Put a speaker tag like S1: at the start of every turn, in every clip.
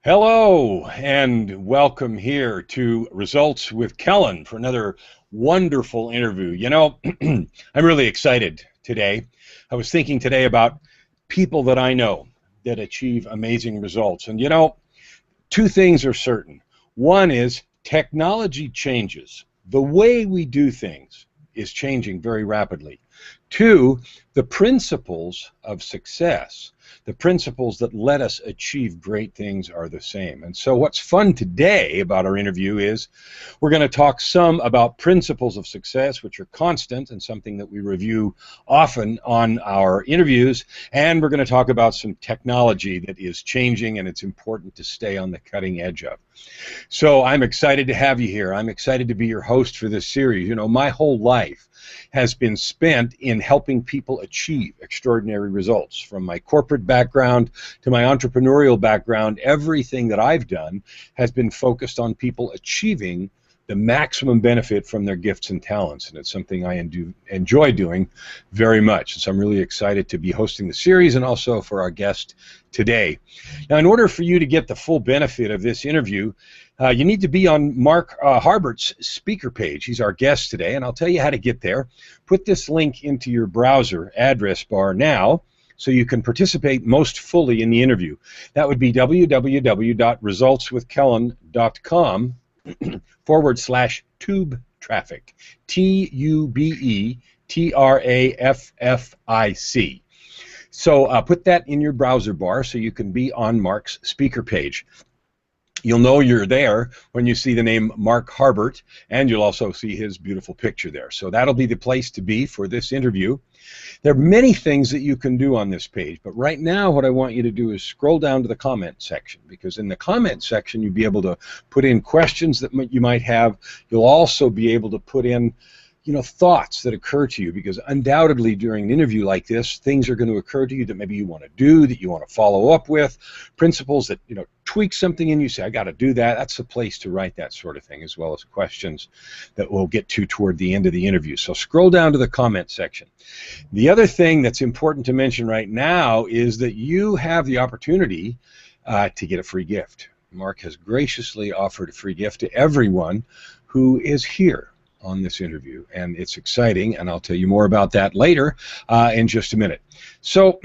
S1: Hello and welcome here to Results with Kellen for another wonderful interview. I'm really excited today. I was thinking today about people that I know that achieve amazing results. And two things are certain. One is technology changes. The way we do things is changing very rapidly. Two, the principles of success, the principles that let us achieve great things are the same. And so what's fun today about our interview is we're going to talk some about principles of success, which are constant and something that we review often on our interviews. And we're going to talk about some technology that is changing and it's important to stay on the cutting edge of. So I'm excited to have you here. I'm excited to be your host for this series. My whole life has been spent in helping people achieve extraordinary results. From my corporate background to my entrepreneurial background, everything that I've done has been focused on people achieving the maximum benefit from their gifts and talents, and it's something I enjoy doing very much. So I'm really excited to be hosting the series and also for our guest today. Now, in order for you to get the full benefit of this interview, you need to be on Mark Harbert's speaker page. He's our guest today, and I'll tell you how to get there. Put this link into your browser address bar now so you can participate most fully in the interview. That would be www.resultswithkellen.com /tube traffic, TUBETRAFFIC. So put that in your browser bar so you can be on Mark's speaker page. You'll know you're there when you see the name Mark Harbert, and you'll also see his beautiful picture there. So that'll be the place to be for this interview. There are many things that you can do on this page, but right now what I want you to do is scroll down to the comment section, because in the comment section you'll be able to put in questions that you might have. You'll also be able to put in thoughts that occur to you, because undoubtedly during an interview like this, things are going to occur to you that maybe you want to do, that you want to follow up with, principles that, tweak something in you, say, I got to do that. That's the place to write that sort of thing, as well as questions that we'll get to toward the end of the interview. So scroll down to the comment section. The other thing that's important to mention right now is that you have the opportunity to get a free gift. Mark has graciously offered a free gift to everyone who is here on this interview, and it's exciting, and I'll tell you more about that later in just a minute. So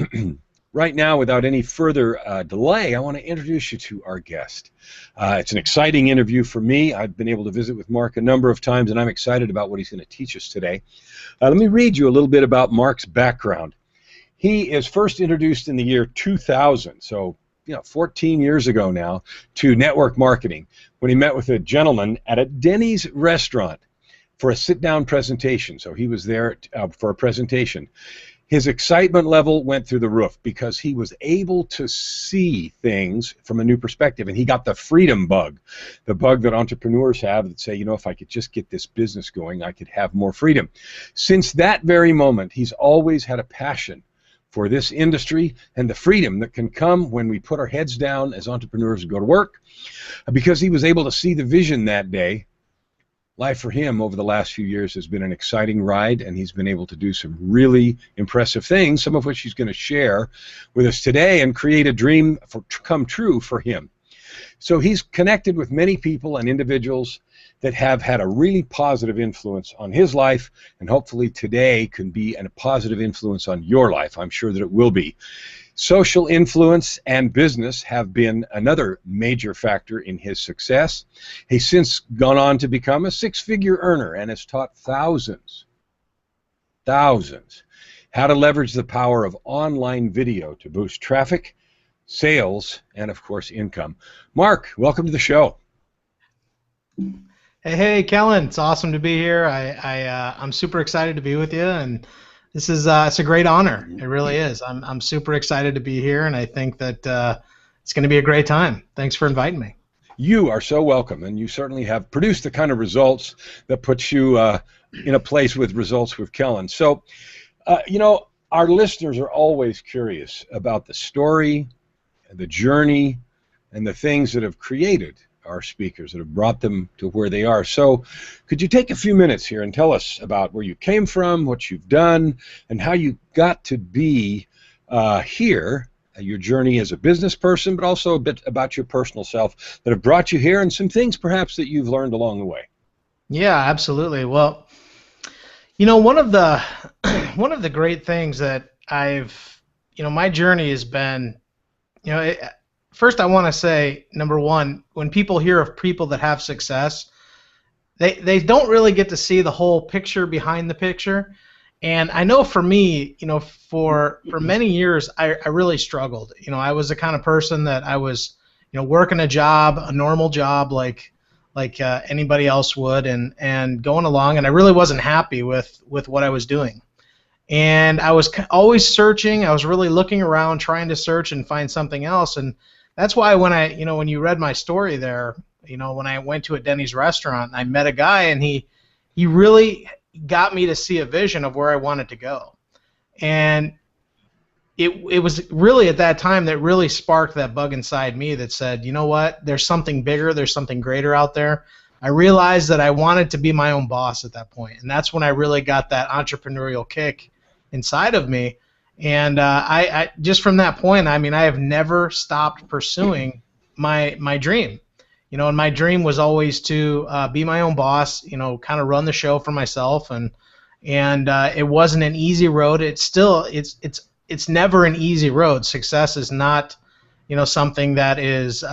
S1: right now, without any further delay, I want to introduce you to our guest. It's an exciting interview for me. I've been able to visit with Mark a number of times, and I'm excited about what he's going to teach us today. Let me read you a little bit about Mark's background. He is first introduced in the year 2000, so 14 years ago now, to network marketing when he met with a gentleman at a Denny's restaurant for a sit-down presentation. So he was there for a presentation. His excitement level went through the roof because he was able to see things from a new perspective, and he got the freedom bug, the bug that entrepreneurs have that say, if I could just get this business going, I could have more freedom. Since that very moment, he's always had a passion for this industry and the freedom that can come when we put our heads down as entrepreneurs and go to work. Because he was able to see the vision that day, life for him over the last few years has been an exciting ride, and he's been able to do some really impressive things, some of which he's going to share with us today and create a dream come true for him. So he's connected with many people and individuals that have had a really positive influence on his life, and hopefully today can be a positive influence on your life. I'm sure that it will be. Social influence and business have been another major factor in his success. He's since gone on to become a six-figure earner and has taught thousands how to leverage the power of online video to boost traffic, sales, and of course income. Mark, welcome to the show.
S2: Hey, Kellen, it's awesome to be here. I'm super excited to be with you, and this is it's a great honor. It really is. I'm super excited to be here, and I think that it's going to be a great time. Thanks for inviting me.
S1: You are so welcome, and you certainly have produced the kind of results that puts you in a place with Results with Kellen. So, our listeners are always curious about the story, the journey, and the things that have created our speakers, that have brought them to where they are. So could you take a few minutes here and tell us about where you came from, what you've done, and how you got to be here your journey as a business person, but also a bit about your personal self that have brought you here and some things perhaps that you've learned along the way.
S2: Yeah, absolutely. Well, you know, one of the one of the great things that my journey has been, you know, first I want to say, number one, when people hear of people that have success, they don't really get to see the whole picture behind the picture. And I know for me, you know, for many years, I really struggled. You know, I was the kind of person that I was, you know, working a job, a normal job, like anybody else would, and going along, and I really wasn't happy with what I was doing. And I was always searching. I was really looking around, trying to search and find something else. And that's why when you read my story there, you know, when I went to a Denny's restaurant, I met a guy, and he really got me to see a vision of where I wanted to go. And it was really at that time that really sparked that bug inside me that said, you know what, there's something bigger, there's something greater out there. I realized that I wanted to be my own boss at that point, and that's when I really got that entrepreneurial kick inside of me. And I just from that point, I mean, I have never stopped pursuing my dream. You know, and my dream was always to be my own boss. You know, kind of run the show for myself, and it wasn't an easy road. It's never an easy road. Success is not, you know, something that is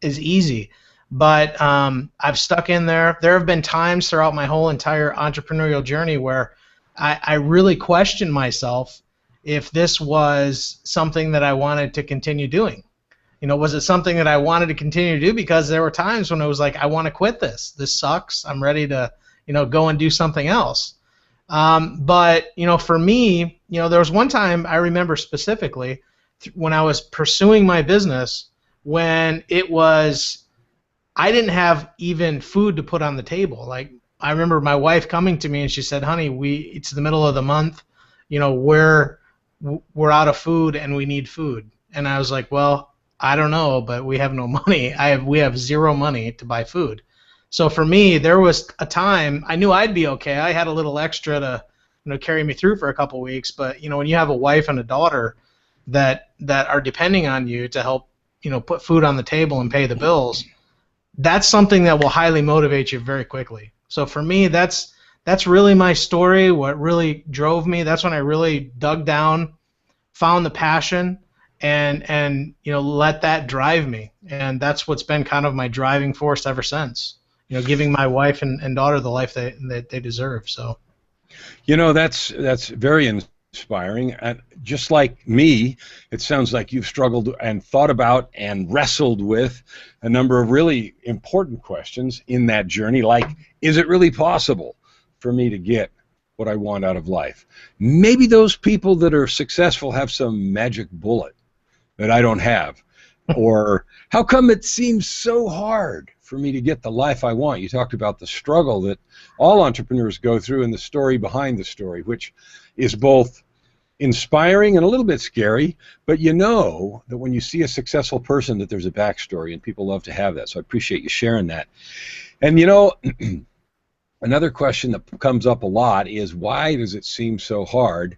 S2: easy. But I've stuck in there. There have been times throughout my whole entire entrepreneurial journey where I really questioned myself if this was something that I wanted to continue doing. You know, was it something that I wanted to continue to do? Because there were times when I was like, I want to quit this. This sucks. I'm ready to, you know, go and do something else. But, you know, for me, you know, there was one time I remember specifically when I was pursuing my business when I didn't have even food to put on the table. Like, I remember my wife coming to me and she said, honey, it's the middle of the month, you know, we're out of food and we need food. And I was like, well, I don't know, but we have no money. We have zero money to buy food. So for me, there was a time I knew I'd be okay. I had a little extra to, you know, carry me through for a couple weeks. But you know, when you have a wife and a daughter that are depending on you to help, you know, put food on the table and pay the bills, that's something that will highly motivate you very quickly. So for me, that's really my story. What really drove me. That's when I really dug down, found the passion, and you know, let that drive me. And that's what's been kind of my driving force ever since. You know, giving my wife and daughter the life that they deserve. So,
S1: you know, that's very inspiring. And just like me, it sounds like you've struggled and thought about and wrestled with a number of really important questions in that journey, like, is it really possible for me to get what I want out of life? Maybe those people that are successful have some magic bullet that I don't have. Or how come it seems so hard for me to get the life I want? You talked about the struggle that all entrepreneurs go through and the story behind the story, which is both inspiring and a little bit scary, but you know that when you see a successful person that there's a backstory, and people love to have that. So I appreciate you sharing that. And you know, another question that comes up a lot is, why does it seem so hard?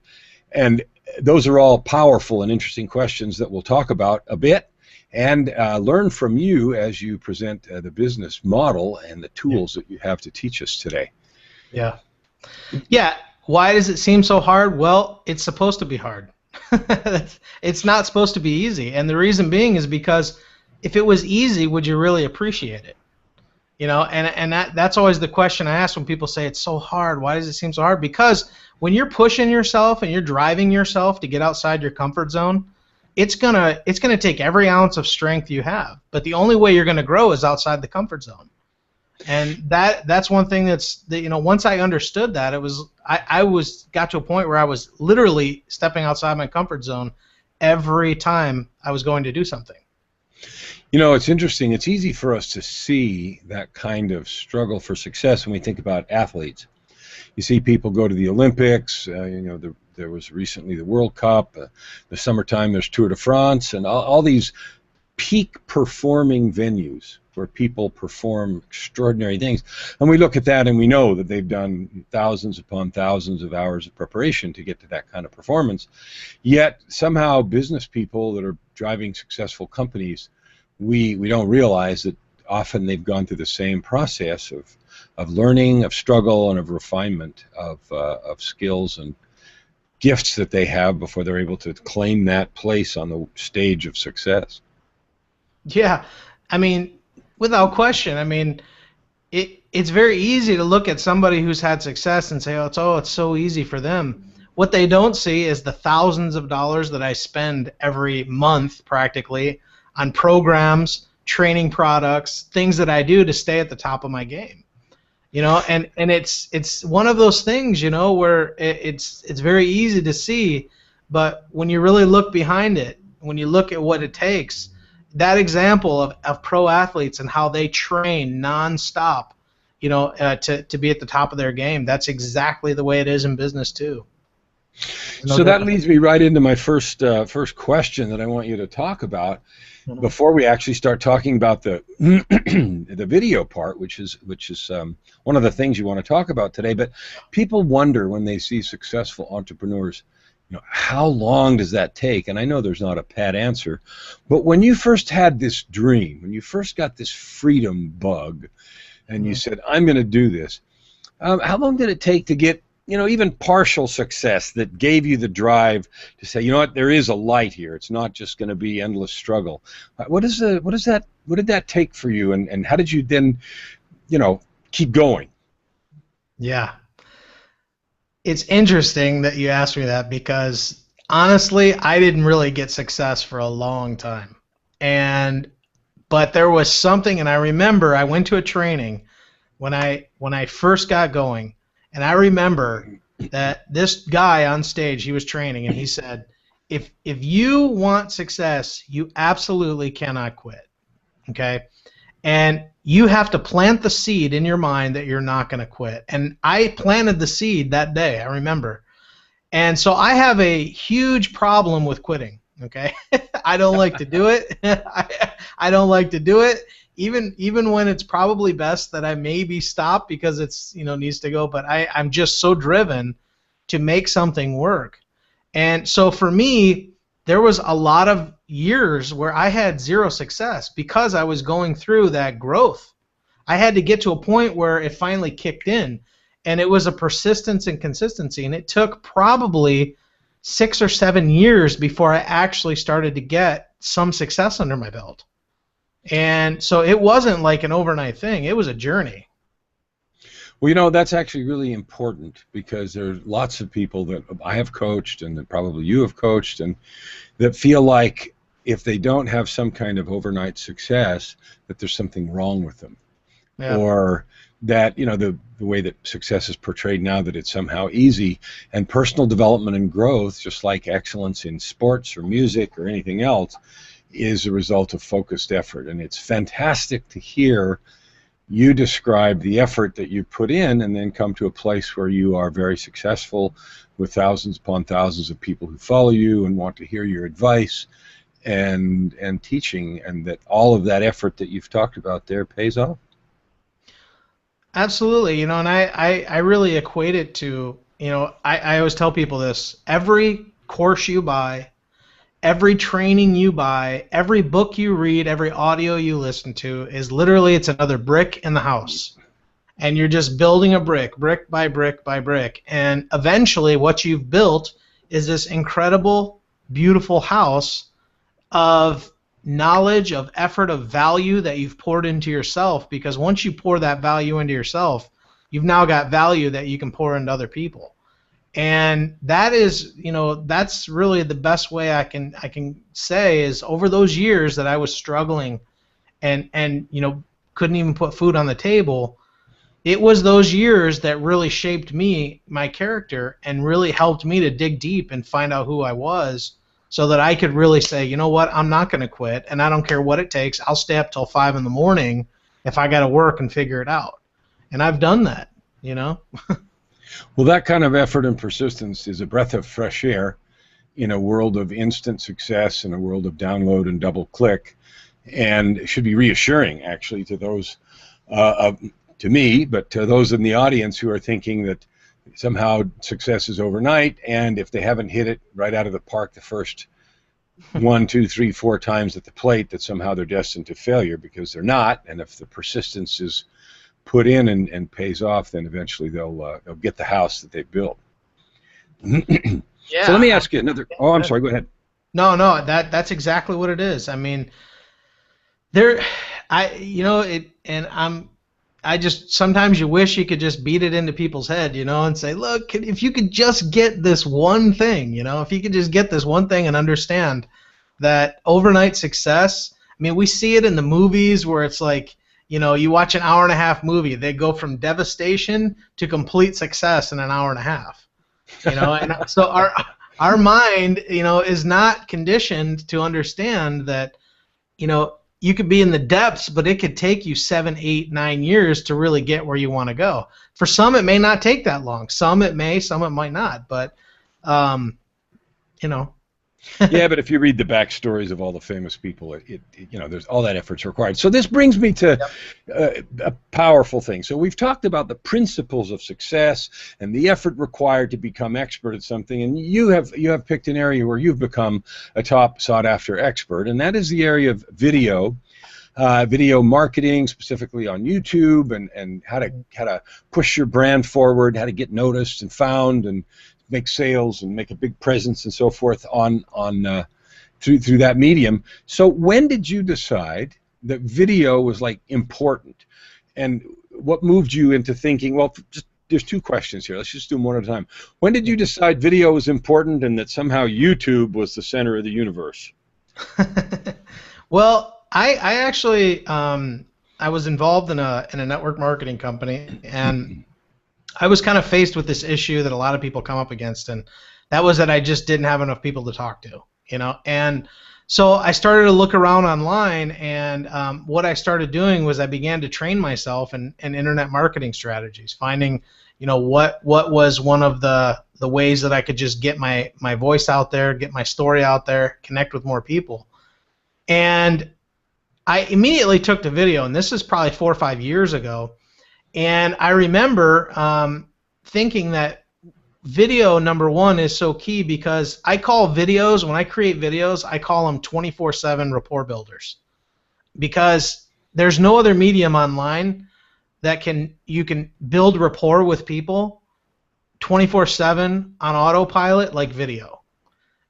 S1: And those are all powerful and interesting questions that we'll talk about a bit and learn from you as you present the business model and the tools that you have to teach us today.
S2: Yeah. Yeah. Why does it seem so hard? Well, it's supposed to be hard. It's not supposed to be easy. And the reason being is because if it was easy, would you really appreciate it? You know, and that's always the question I ask when people say it's so hard. Why does it seem so hard? Because when you're pushing yourself and you're driving yourself to get outside your comfort zone, it's gonna take every ounce of strength you have. But the only way you're gonna grow is outside the comfort zone. And that's one thing you know, once I understood that, I got to a point where I was literally stepping outside my comfort zone every time I was going to do something.
S1: You know, it's interesting. It's easy for us to see that kind of struggle for success when we think about athletes. You see people go to the Olympics, you know, there was recently the World Cup, the summertime there's Tour de France, and all these peak performing venues. where people perform extraordinary things. And we look at that and we know that they've done thousands upon thousands of hours of preparation to get to that kind of performance. Yet somehow business people that are driving successful companies, we don't realize that often they've gone through the same process of learning, of struggle, and of refinement of skills and gifts that they have before they're able to claim that place on the stage of success.
S2: Yeah, I mean, without question. I mean, it's very easy to look at somebody who's had success and say, it's so easy for them. What they don't see is the thousands of dollars that I spend every month practically on programs, training products, things that I do to stay at the top of my game. You know, and it's one of those things, you know, where it's very easy to see, but when you really look behind it, when you look at what it takes, that example of pro athletes and how they train nonstop, you know, to be at the top of their game, that's exactly the way it is in business too.
S1: So that leads me right into my first question that I want you to talk about. Before we actually start talking about the the video part, which is one of the things you want to talk about today, but people wonder when they see successful entrepreneurs, you know, how long does that take? And I know there's not a pat answer, but when you first had this dream, when you first got this freedom bug, and you said, I'm going to do this, how long did it take to get, you know, even partial success that gave you the drive to say, you know what, there is a light here. It's not just going to be endless struggle. What did that take for you, and how did you then, you know, keep going?
S2: Yeah. It's interesting that you asked me that because honestly, I didn't really get success for a long time. But there was something, and I remember I went to a training when I first got going. And I remember that this guy on stage, he was training, and he said, if you want success, you absolutely cannot quit, okay? And you have to plant the seed in your mind that you're not going to quit. And I planted the seed that day, I remember. And so I have a huge problem with quitting, okay? I don't like to do it. I don't like to do it. Even when it's probably best that I maybe stop because it's, you know, needs to go, but I'm just so driven to make something work. And so for me, there was a lot of years where I had zero success because I was going through that growth. I had to get to a point where it finally kicked in, and it was a persistence and consistency, and it took probably 6 or 7 years before I actually started to get some success under my belt. And so it wasn't like an overnight thing. It was a journey.
S1: Well, you know, that's actually really important because there's lots of people that I have coached and that probably you have coached and that feel like if they don't have some kind of overnight success, that there's something wrong with them. Yeah. Or that, you know, the way that success is portrayed now, that it's somehow easy. And personal development and growth, just like excellence in sports or music or anything else, is a result of focused effort. And it's fantastic to hear you describe the effort that you put in and then come to a place where you are very successful with thousands upon thousands of people who follow you and want to hear your advice and teaching, and that all of that effort that you've talked about there pays off.
S2: Absolutely. You know, and I really equate it to, you know, I always tell people this: every course you buy, every training you buy, every book you read, every audio you listen to is literally, it's another brick in the house. And you're just building a brick by brick by brick. And eventually what you've built is this incredible, beautiful house of knowledge, of effort, of value that you've poured into yourself, because once you pour that value into yourself, you've now got value that you can pour into other people. And that is, you know, that's really the best way I can say is over those years that I was struggling and you know, couldn't even put food on the table, it was those years that really shaped me, my character, and really helped me to dig deep and find out who I was, so that I could really say, you know what, I'm not going to quit, and I don't care what it takes. I'll stay up till 5 in the morning if I got to work and figure it out. And I've done that, you know.
S1: Well, that kind of effort and persistence is a breath of fresh air in a world of instant success, in a world of download and double click. and it should be reassuring actually to those, to me, but to those in the audience who are thinking that somehow success is overnight, and if they haven't hit it right out of the park the first 1, 2, 3, 4 times at the plate, that somehow they're destined to failure, because they're not. And if the persistence is put in and pays off, then eventually they'll get the house that they built.
S2: Yeah.
S1: So let me ask you another. Oh, I'm sorry. Go ahead.
S2: No, that's exactly what it is. I mean, I just, sometimes you wish you could just beat it into people's head, and say, look, if you could just get this one thing, if you could just get this one thing and understand that overnight success. I mean, we see it in the movies where it's like, you watch an hour-and-a-half movie, they go from devastation to complete success in an hour-and-a-half. And so our mind, is not conditioned to understand that, you could be in the depths, but it could take you 7, 8, 9 years to really get where you want to go. For some, it may not take that long. Some it may, some it might not. But,
S1: Yeah, but if you read the backstories of all the famous people, there's all that effort's required. So this brings me to a powerful thing. So we've talked about the principles of success and the effort required to become expert at something, and you have picked an area where you've become a top sought-after expert, and that is the area of video. Video marketing, specifically on YouTube, and how to push your brand forward, how to get noticed and found, and make sales and make a big presence and so forth on through that medium. So when did you decide that video was like important, and what moved you into thinking? Well, there's 2 questions here. Let's just do them one at a time. When did you decide video was important and that somehow YouTube was the center of the universe?
S2: Well, I actually I was involved in a network marketing company, and I was kind of faced with this issue that a lot of people come up against, and that was that I just didn't have enough people to talk to, and so I started to look around online, and what I started doing was I began to train myself in internet marketing strategies, finding what was one of the ways that I could just get my voice out there, get my story out there, connect with more people. And I immediately took to video, and this is probably 4 or 5 years ago. And I remember thinking that video, number one, is so key, because I call videos, when I create videos, I call them 24/7 rapport builders, because there's no other medium online that you can build rapport with people 24/7 on autopilot like video.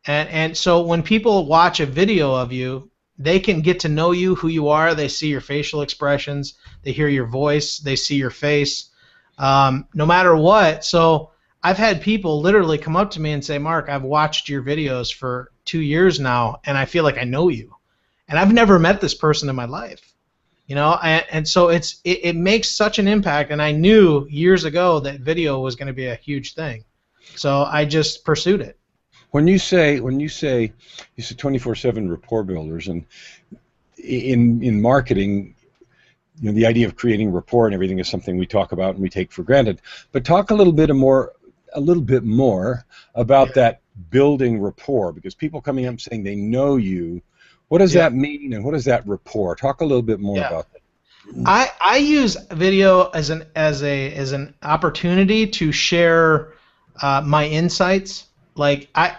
S2: And so when people watch a video of you, they can get to know you, who you are. They see your facial expressions. They hear your voice. They see your face, no matter what. So I've had people literally come up to me and say, Mark, I've watched your videos for 2 years now, and I feel like I know you. And I've never met this person in my life. And so it makes such an impact, and I knew years ago that video was going to be a huge thing. So I just pursued it.
S1: When you say 24/7 rapport builders, and in marketing, the idea of creating rapport and everything is something we talk about and we take for granted. But talk a little bit more about that building rapport, because people coming up saying they know you. What does that mean, and what is that rapport? Talk a little bit more about that.
S2: I use video as an opportunity to share my insights. Like I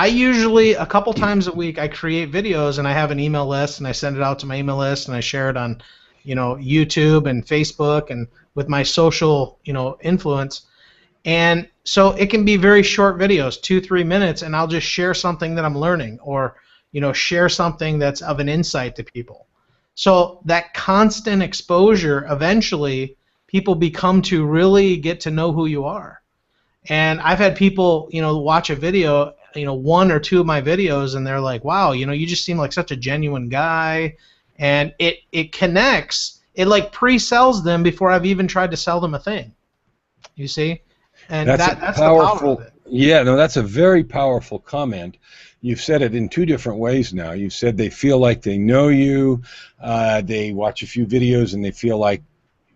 S2: usually, a couple times a week, I create videos, and I have an email list, and I send it out to my email list, and I share it on YouTube and Facebook and with my social influence. And so it can be very short videos, 2-3 minutes, and I'll just share something that I'm learning, or share something that's of an insight to people. So that constant exposure, eventually people become to really get to know who you are. And I've had people watch a video, 1 or 2 of my videos, and they're like, wow, you just seem like such a genuine guy. And it connects, it like pre-sells them before I've even tried to sell them a thing. You see? And that's the power of it.
S1: Yeah, no, that's a very powerful comment. You've said it in 2 different ways now. You've said they feel like they know you, they watch a few videos and they feel like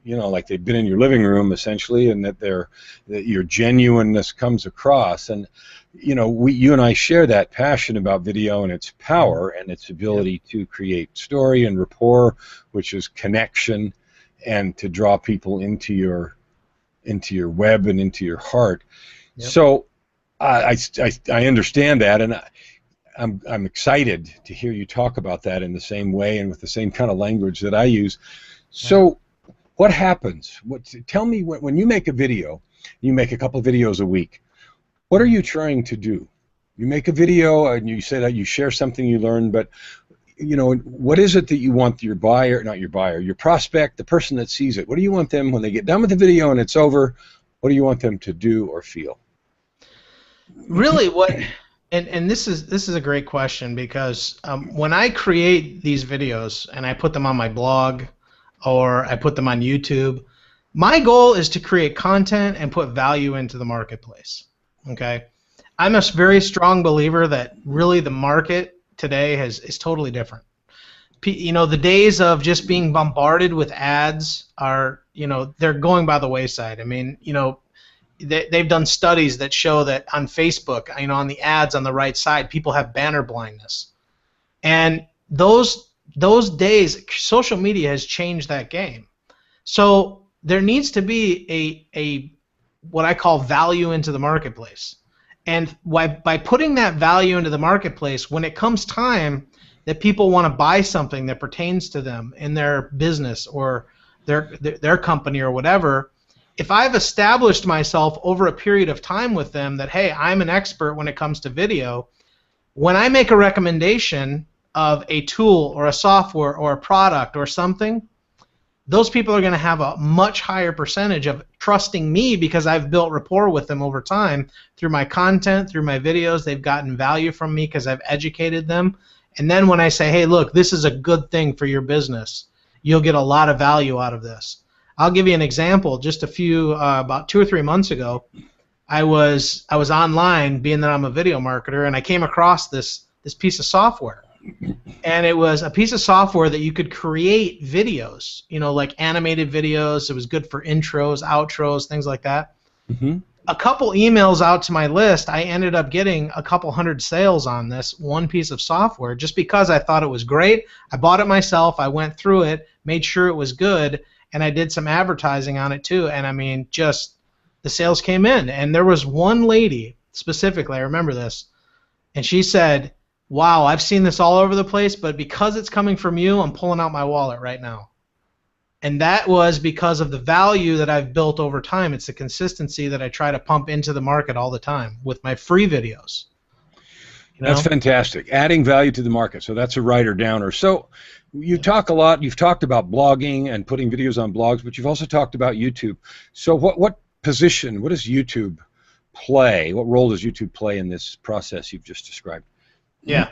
S1: you know, like they've been in your living room essentially, and that your genuineness comes across. And you know, you and I share that passion about video and its power and its ability to create story and rapport, which is connection, and to draw people into your web and into your heart.
S2: Yep.
S1: So I understand that, and I'm excited to hear you talk about that in the same way and with the same kind of language that I use. So what happens? Tell me, when you make a video, you make a couple of videos a week, what are you trying to do? You make a video and you say that you share something you learned, but you know, what is it that you want your buyer, not your buyer, your prospect, the person that sees it, what do you want them, when they get done with the video and it's over, what do you want them to do or feel?
S2: Really, and this is a great question, because when I create these videos and I put them on my blog or I put them on YouTube, my goal is to create content and put value into the marketplace. Okay, I'm a very strong believer that really the market today is totally different. You know, the days of just being bombarded with ads are, you know, they're going by the wayside. I mean, you know, they've done studies that show that on Facebook, you know, on the ads on the right side, people have banner blindness. And those days, social media has changed that game. So there needs to be a what I call value into the marketplace. And by putting that value into the marketplace, when it comes time that people want to buy something that pertains to them in their business or their company or whatever, if I've established myself over a period of time with them that, hey, I'm an expert when it comes to video, when I make a recommendation of a tool or a software or a product or something, those people are going to have a much higher percentage of trusting me because I've built rapport with them over time through my content, through my videos. They've gotten value from me because I've educated them. And then when I say, hey, look, this is a good thing for your business, you'll get a lot of value out of this. I'll give you an example. Just about 2 or 3 months ago, I was online, being that I'm a video marketer, and I came across this piece of software. And it was a piece of software that you could create videos, you know, like animated videos. It was good for intros, outros, things like that.
S1: Mm-hmm.
S2: A couple emails out to my list, I ended up getting a couple hundred sales on this one piece of software just because I thought it was great. I bought it myself. I went through it, made sure it was good, and I did some advertising on it too. And I mean, just the sales came in. And there was one lady specifically, I remember this, and she said, wow, I've seen this all over the place, but because it's coming from you, I'm pulling out my wallet right now. And that was because of the value that I've built over time. It's the consistency that I try to pump into the market all the time with my free videos. You know?
S1: That's fantastic. Adding value to the market. So that's a writer downer. So you talk a lot. You've talked about blogging and putting videos on blogs, but you've also talked about YouTube. So what position, what does YouTube play? What role does YouTube play in this process you've just described?
S2: Yeah.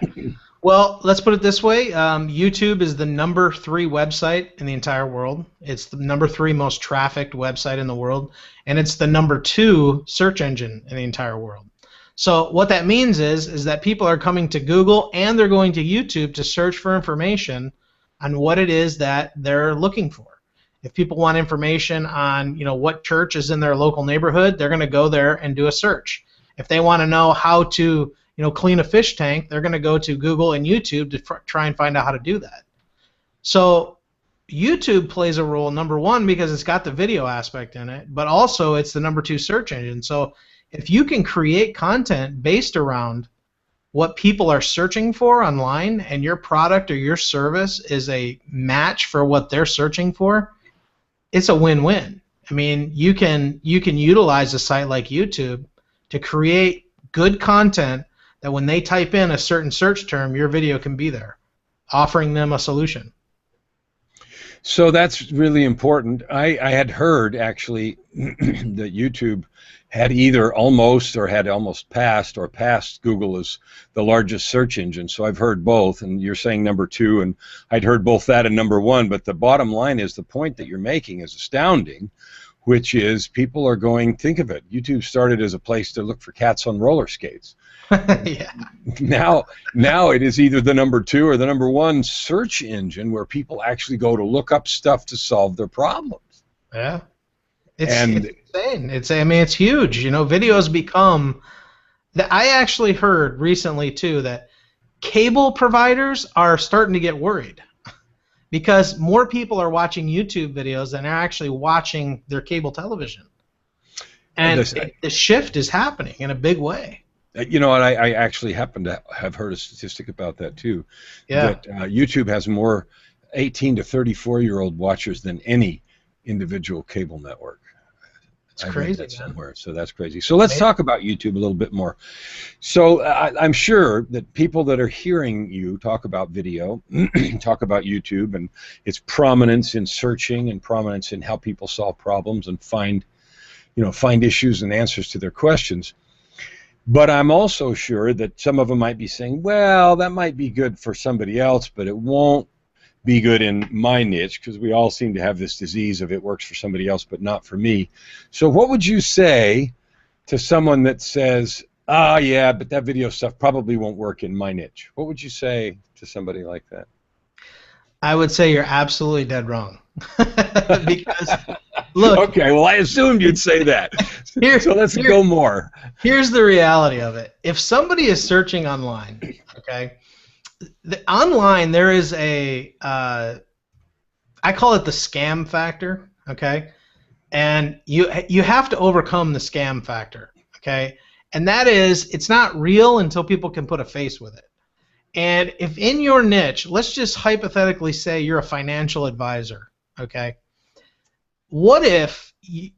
S2: Well, let's put it this way. YouTube is the #3 website in the entire world. It's the #3 most trafficked website in the world, and it's the #2 search engine in the entire world. So what that means is that people are coming to Google and they're going to YouTube to search for information on what it is that they're looking for. If people want information on, you know, what church is in their local neighborhood, they're going to go there and do a search. If they want to know how to, you know, clean a fish tank, they're going to go to Google and YouTube to try and find out how to do that. So YouTube plays a role, #1, because it's got the video aspect in it, but also it's the #2 search engine. So if you can create content based around what people are searching for online and your product or your service is a match for what they're searching for, it's a win-win. I mean, you can utilize a site like YouTube to create good content that when they type in a certain search term, your video can be there, offering them a solution.
S1: So that's really important. I had heard, actually, that YouTube had either almost passed Google as the largest search engine. So I've heard both, and you're saying #2, and I'd heard both that and #1. But the bottom line is the point that you're making is astounding, which is people are going, think of it, YouTube started as a place to look for cats on roller skates.
S2: Yeah.
S1: Now it is either the #2 or the #1 search engine where people actually go to look up stuff to solve their problems.
S2: Yeah. It's
S1: And
S2: insane. I mean, it's huge. You know, videos become. I actually heard recently too that cable providers are starting to get worried because more people are watching YouTube videos than are actually watching their cable television, and
S1: this,
S2: the shift is happening in a big way.
S1: you know, and I actually happen to have heard a statistic about that too,
S2: Yeah,
S1: that YouTube has more 18 to 34-year-old watchers than any individual cable network.
S2: it's
S1: I read
S2: crazy,
S1: that
S2: man.
S1: somewhere, so that's crazy. So let's
S2: Amazing.
S1: talk about YouTube a little bit more. So I'm sure that people that are hearing you talk about video, talk about YouTube and its prominence in searching and prominence in how people solve problems and find issues and answers to their questions. But I'm also sure that some of them might be saying, well, that might be good for somebody else, but it won't be good in my niche, because we all seem to have this disease of it works for somebody else but not for me. So what would you say to someone that says, yeah, but that video stuff probably won't work in my niche? What would you say to somebody like that?
S2: I would say you're absolutely dead wrong. Because look,
S1: Okay, well, I assumed you'd say that. So let's go more.
S2: here's the reality of it. If somebody is searching online, okay, online there is I call it the scam factor, okay, and you have to overcome the scam factor, okay, and that is it's not real until people can put a face with it. And if in your niche, let's just hypothetically say you're a financial advisor, okay, what if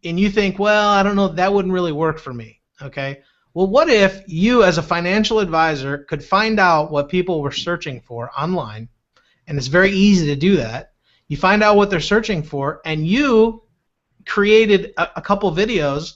S2: and you think, well, I don't know, that wouldn't really work for me, okay, well, what if you as a financial advisor could find out what people were searching for online, and it's very easy to do that. You find out what they're searching for, and you created a couple videos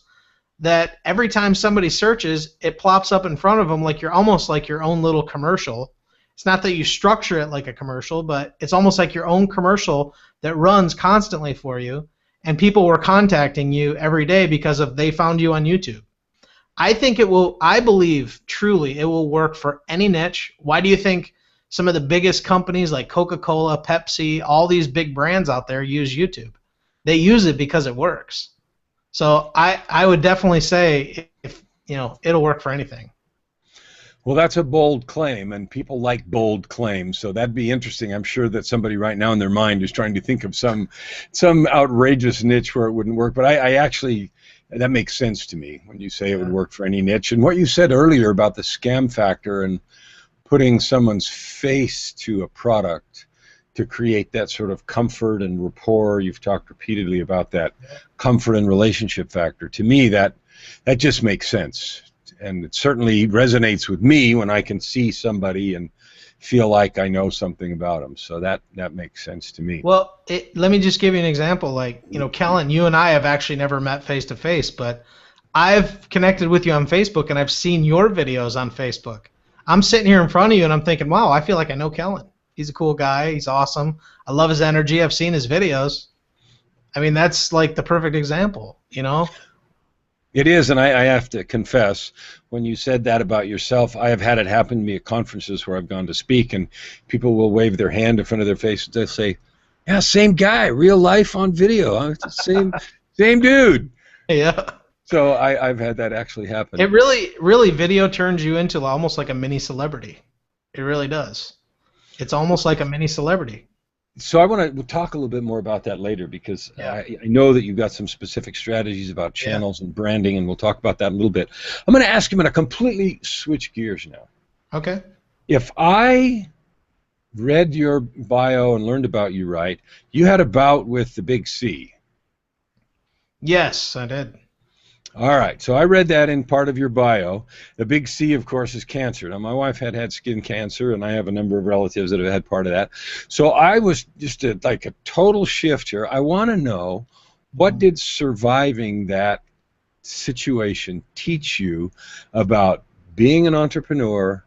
S2: that every time somebody searches, it plops up in front of them like you're almost like your own little commercial. It's not that you structure it like a commercial, but it's almost like your own commercial that runs constantly for you, and people were contacting you every day because of they found you on YouTube. I think it will, I believe truly it will work for any niche. Why do you think some of the biggest companies like Coca-Cola, Pepsi, all these big brands out there use YouTube? They use it because it works. So I would definitely say if it'll work for anything.
S1: Well, that's a bold claim, and people like bold claims, so that'd be interesting. I'm sure that somebody right now in their mind is trying to think of some outrageous niche where it wouldn't work, but I actually, that makes sense to me when you say it would work for any niche. And what you said earlier about the scam factor and putting someone's face to a product to create that sort of comfort and rapport, you've talked repeatedly about that comfort and relationship factor. To me, that just makes sense. And it certainly resonates with me when I can see somebody and feel like I know something about them. So that makes sense to me.
S2: Well, let me just give you an example. Like, Kellen, you and I have actually never met face to face, but I've connected with you on Facebook, and I've seen your videos on Facebook. I'm sitting here in front of you, and I'm thinking, wow, I feel like I know Kellen. He's a cool guy. He's awesome. I love his energy. I've seen his videos. I mean, that's like the perfect example,
S1: It is, and I have to confess, when you said that about yourself, I have had it happen to me at conferences where I've gone to speak, and people will wave their hand in front of their face and they'll say, yeah, same guy, real life on video. It's the same dude.
S2: Yeah.
S1: So I've had that actually happen.
S2: It really video turns you into almost like a mini celebrity. It really does. It's almost like a mini celebrity.
S1: So I want to talk a little bit more about that later, because I know that you've got some specific strategies about channels and branding, and we'll talk about that in a little bit. I'm going to ask you, I'm going to completely switch gears now.
S2: Okay.
S1: If I read your bio and learned about you right, you had a bout with the big C.
S2: Yes, I did.
S1: All right, so I read that in part of your bio. The big C, of course, is cancer. Now, my wife had skin cancer, and I have a number of relatives that have had part of that. So I was just like a total shift here. I want to know, what did surviving that situation teach you about being an entrepreneur,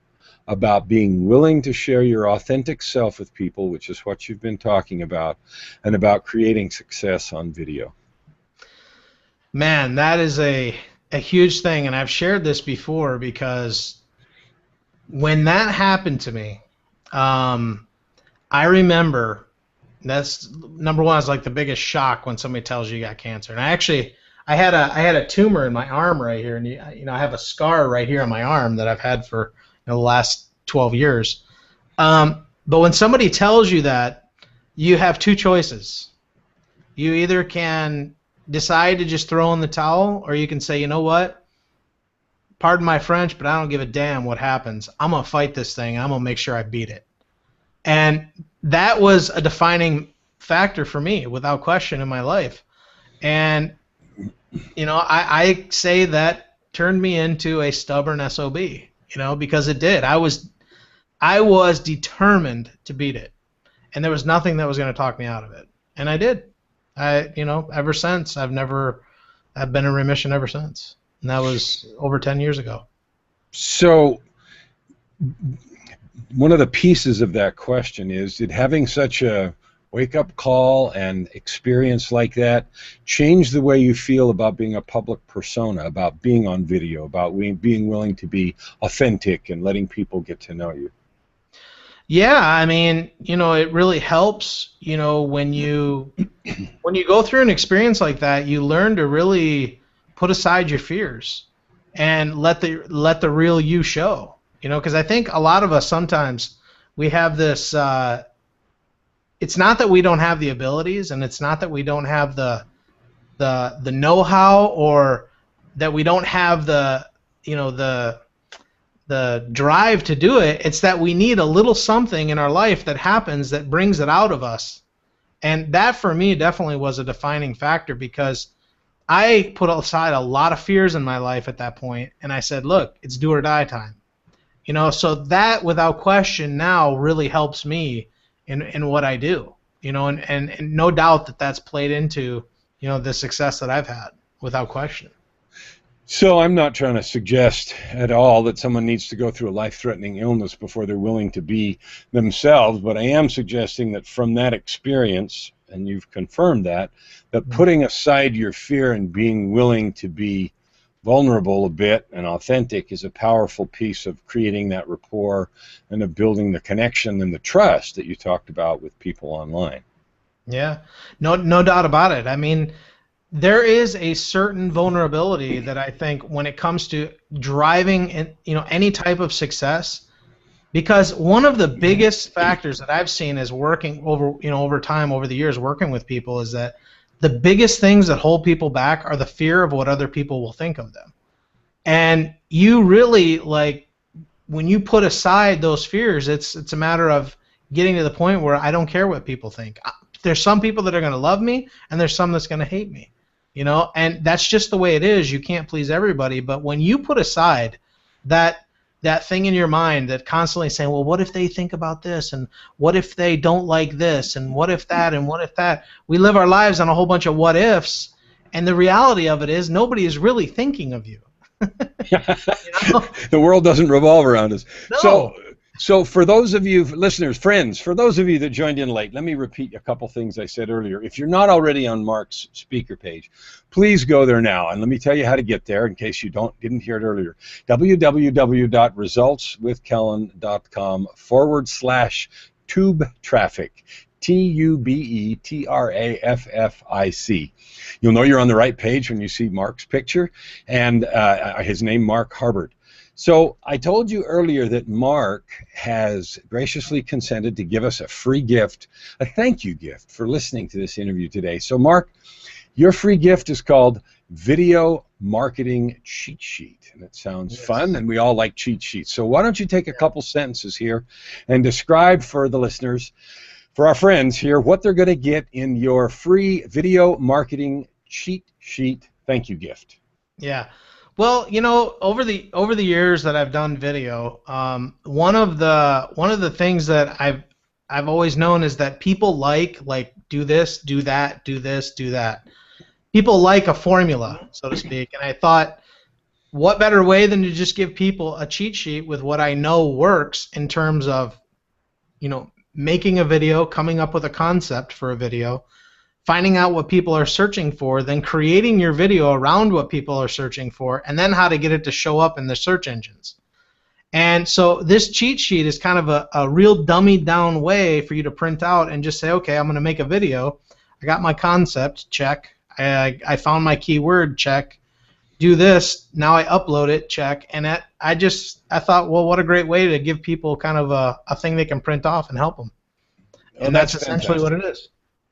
S1: about being willing to share your authentic self with people, which is what you've been talking about, and about creating success on video?
S2: Man, that is a huge thing, and I've shared this before, because when that happened to me, I remember That's number one is like the biggest shock when somebody tells you you got cancer. And I had a tumor in my arm right here, and I have a scar right here on my arm that I've had for the last 12 years. But when somebody tells you that, you have two choices. You either can decide to just throw in the towel, or you can say, you know what? Pardon my French, but I don't give a damn what happens. I'm gonna fight this thing. I'm gonna make sure I beat it. And that was a defining factor for me, without question, in my life. And I say that turned me into a stubborn SOB. Because it did. I was determined to beat it, and there was nothing that was going to talk me out of it, and I did. Ever since I've been in remission ever since, and that was over 10 years ago.
S1: So one of the pieces of that question is, did having such a wake-up call and experience like that change the way you feel about being a public persona, about being on video, about being willing to be authentic and letting people get to know you?
S2: Yeah, I mean, it really helps, when you go through an experience like that, you learn to really put aside your fears and let the real you show. Because I think a lot of us sometimes we have this. It's not that we don't have the abilities, and it's not that we don't have the know-how, or that we don't have the drive to do it. It's that we need a little something in our life that happens that brings it out of us. And that for me definitely was a defining factor, because I put aside a lot of fears in my life at that point, and I said, look, it's do or die time. So that without question now really helps me in what I do. And no doubt that that's played into the success that I've had, without question.
S1: So I'm not trying to suggest at all that someone needs to go through a life-threatening illness before they're willing to be themselves, but I am suggesting that from that experience, and you've confirmed that putting aside your fear and being willing to be vulnerable a bit and authentic is a powerful piece of creating that rapport and of building the connection and the trust that you talked about with people online.
S2: Yeah, no doubt about it. I mean, there is a certain vulnerability that I think when it comes to driving any type of success, because one of the biggest factors that I've seen is working over time, over the years, working with people, is that the biggest things that hold people back are the fear of what other people will think of them. And you really, when you put aside those fears, it's a matter of getting to the point where I don't care what people think. There's some people that are going to love me, and there's some that's going to hate me. And that's just the way it is. You can't please everybody. But when you put aside that thing in your mind that constantly saying, well, what if they think about this, and what if they don't like this, and what if that, and what if that? We live our lives on a whole bunch of what ifs, and the reality of it is nobody is really thinking of you.
S1: The world doesn't revolve around us.
S2: No.
S1: So for those of you listeners, friends, for those of you that joined in late, let me repeat a couple things I said earlier. If you're not already on Mark's speaker page, please go there now. And let me tell you how to get there in case you didn't hear it earlier. www.resultswithkellen.com/tube traffic. TUBETRAFFIC. You'll know you're on the right page when you see Mark's picture and his name, Mark Harbert. So I told you earlier that Mark has graciously consented to give us a free gift, a thank you gift for listening to this interview today. So Mark, your free gift is called Video Marketing Cheat Sheet, and it sounds fun, and we all like cheat sheets. So why don't you take a couple sentences here and describe for the listeners, for our friends here, what they're going to get in your free Video Marketing Cheat Sheet thank you gift.
S2: Yeah. Well, over the years that I've done video, one of the things that I've always known is that people like do this, do that, do this, do that. People like a formula, so to speak, and I thought, what better way than to just give people a cheat sheet with what I know works in terms of, making a video, coming up with a concept for a video, finding out what people are searching for, then creating your video around what people are searching for, and then how to get it to show up in the search engines. And so this cheat sheet is kind of a real dummied down way for you to print out and just say, okay, I'm going to make a video. I got my concept, check. I found my keyword, check. Do this, now I upload it, check. And I thought, well, what a great way to give people kind of a thing they can print off and help them. And that's essentially what it is.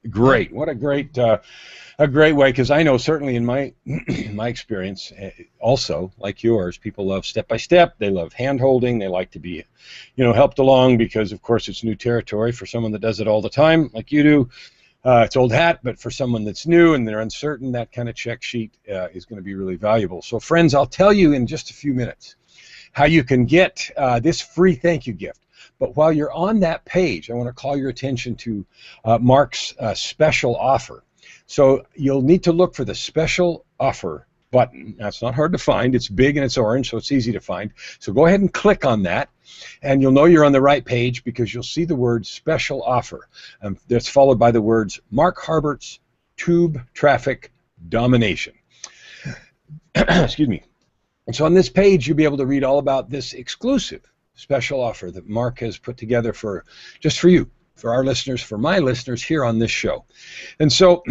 S1: Great. What a great way, because I know certainly in my my experience, also like yours, people love step by step. They love hand holding. They like to be, helped along, because of course it's new territory for someone that does it all the time, like you do. It's old hat, but for someone that's new and they're uncertain, that kind of check sheet is going to be really valuable. So friends, I'll tell you in just a few minutes how you can get this free thank you gift. But while you're on that page, I want to call your attention to Mark's special offer. So you'll need to look for the special offer button. Now, it's not hard to find. It's big and it's orange, so it's easy to find. So go ahead and click on that, and you'll know you're on the right page because you'll see the word special offer. That's followed by the words Mark Harbert's Tube Traffic Domination. Excuse me. And so on this page, you'll be able to read all about this exclusive special offer that Mark has put together just for you, for our listeners, for my listeners here on this show. And so,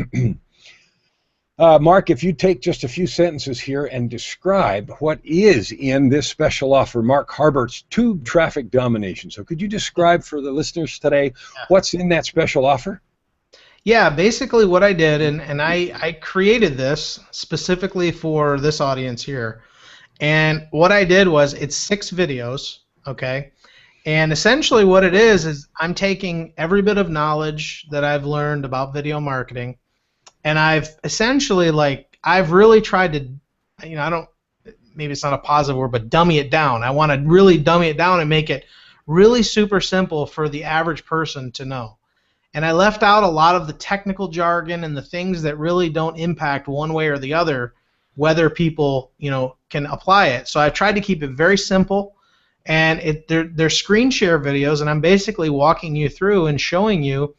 S1: Mark, if you take just a few sentences here and describe what is in this special offer, Mark Harbert's Tube Traffic Domination. So could you describe for the listeners today what's in that special offer?
S2: Yeah, basically what I did, and I created this specifically for this audience here. And what I did was, it's 6 videos, okay? And essentially what it is I'm taking every bit of knowledge that I've learned about video marketing, and I've essentially, I've really tried to, maybe it's not a positive word, but dummy it down. I want to really dummy it down and make it really super simple for the average person to know. And I left out a lot of the technical jargon and the things that really don't impact one way or the other whether people, can apply it. So I tried to keep it very simple. And they're screen share videos, and I'm basically walking you through and showing you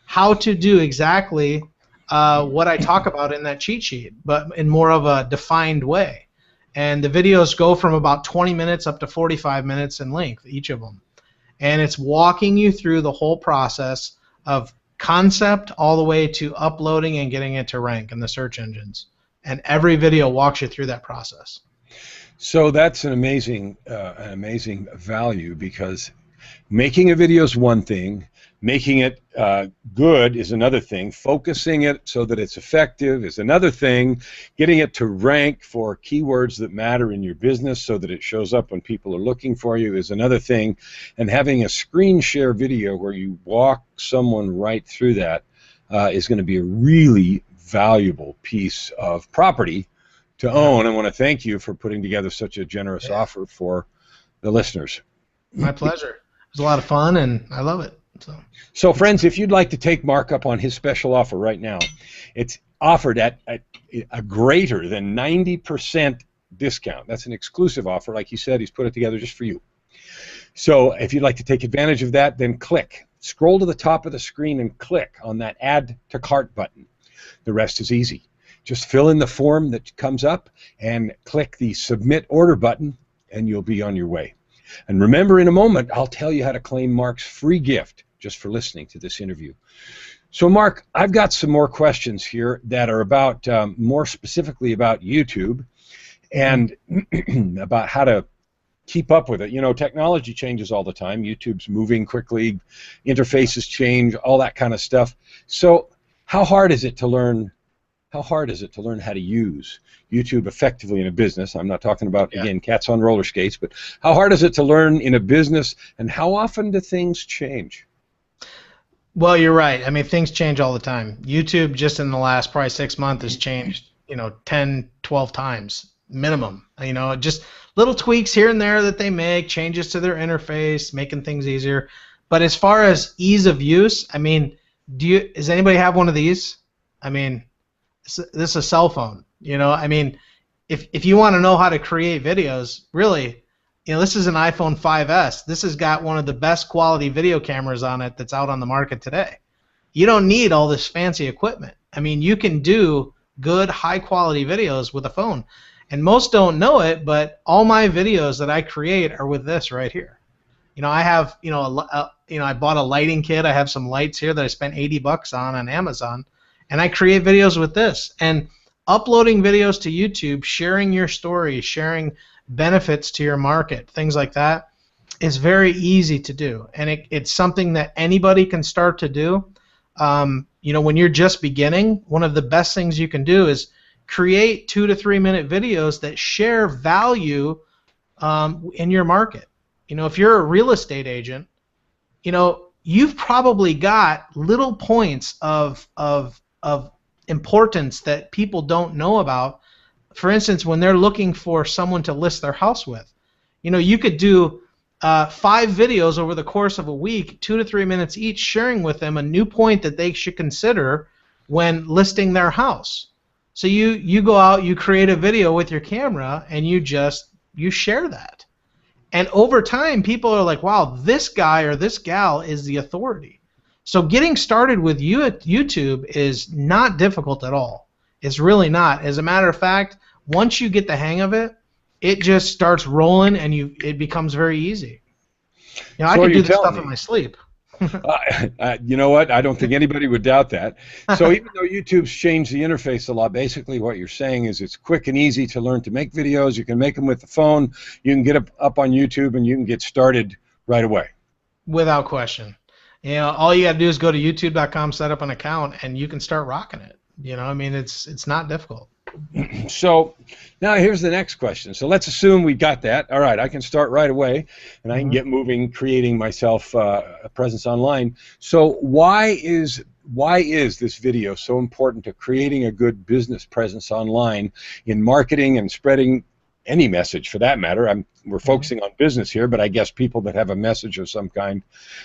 S2: how to do exactly what I talk about in that cheat sheet, but in more of a defined way. And the videos go from about 20 minutes up to 45 minutes in length, each of them. And it's walking you through the whole process of concept all the way to uploading and getting it to rank in the search engines. And every video walks you through that process.
S1: So that's an amazing value, because making a video is one thing, making it good is another thing, focusing it so that it's effective is another thing, getting it to rank for keywords that matter in your business so that it shows up when people are looking for you is another thing, and having a screen share video where you walk someone right through that is going to be a really valuable piece of property to own. I want to thank you for putting together such a generous offer for the listeners.
S2: My pleasure. It was a lot of fun, and I love it.
S1: So friends, if you'd like to take Mark up on his special offer right now, it's offered at a greater than 90% discount. That's an exclusive offer. Like he said, he's put it together just for you. So if you'd like to take advantage of that, then scroll to the top of the screen and click on that Add to Cart button. The rest is easy. Just fill in the form that comes up and click the Submit Order button, and you'll be on your way. And remember, in a moment, I'll tell you how to claim Mark's free gift just for listening to this interview. So, Mark, I've got some more questions here that are about, more specifically about YouTube and about how to keep up with it. Technology changes all the time. YouTube's moving quickly, interfaces change, all that kind of stuff. So, how hard is it to learn how to use YouTube effectively in a business? I'm not talking about, again, cats on roller skates, but how hard is it to learn in a business, and how often do things change?
S2: Well, you're right. I mean, things change all the time. YouTube, just in the last probably 6 months, has changed, 10, 12 times minimum. Just little tweaks here and there that they make, changes to their interface, making things easier. But as far as ease of use, I mean, does anybody have one of these? I mean, this is a cell phone. I mean, if you want to know how to create videos, really, this is an iPhone 5S. This has got one of the best quality video cameras on it that's out on the market today. You don't need all this fancy equipment. I mean, you can do good, high quality videos with a phone. And most don't know it, but all my videos that I create are with this right here. I have, I bought a lighting kit. I have some lights here that I spent $80 on Amazon, and I create videos with this. And uploading videos to YouTube, sharing your story, sharing benefits to your market, things like that, is very easy to do. And it's something that anybody can start to do. When you're just beginning, one of the best things you can do is create 2 to 3 minute videos that share value in your market. If you're a real estate agent, you've probably got little points of importance that people don't know about. For instance, when they're looking for someone to list their house with, you could do 5 videos over the course of a week, 2 to 3 minutes each, sharing with them a new point that they should consider when listing their house. So you go out, you create a video with your camera, and you share that. And over time, people are like, wow, this guy or this gal is the authority. So getting started with YouTube is not difficult at all. It's really not. As a matter of fact, once you get the hang of it, it just starts rolling, and it becomes very easy. I can do this stuff in my sleep.
S1: You know what? I don't think anybody would doubt that. So even though YouTube's changed the interface a lot, basically what you're saying is it's quick and easy to learn to make videos. You can make them with the phone. You can get up on YouTube, and you can get started right away. Without
S2: question. All you got to do is go to youtube.com, set up an account, and you can start rocking it. It's not difficult.
S1: So now here's the next question. So let's assume we got that. All right, I can start right away, and I can get moving, creating myself a presence online. So why is this video so important to creating a good business presence online in marketing and spreading any message for that matter? We're focusing on business here, but I guess people that have a message of some kind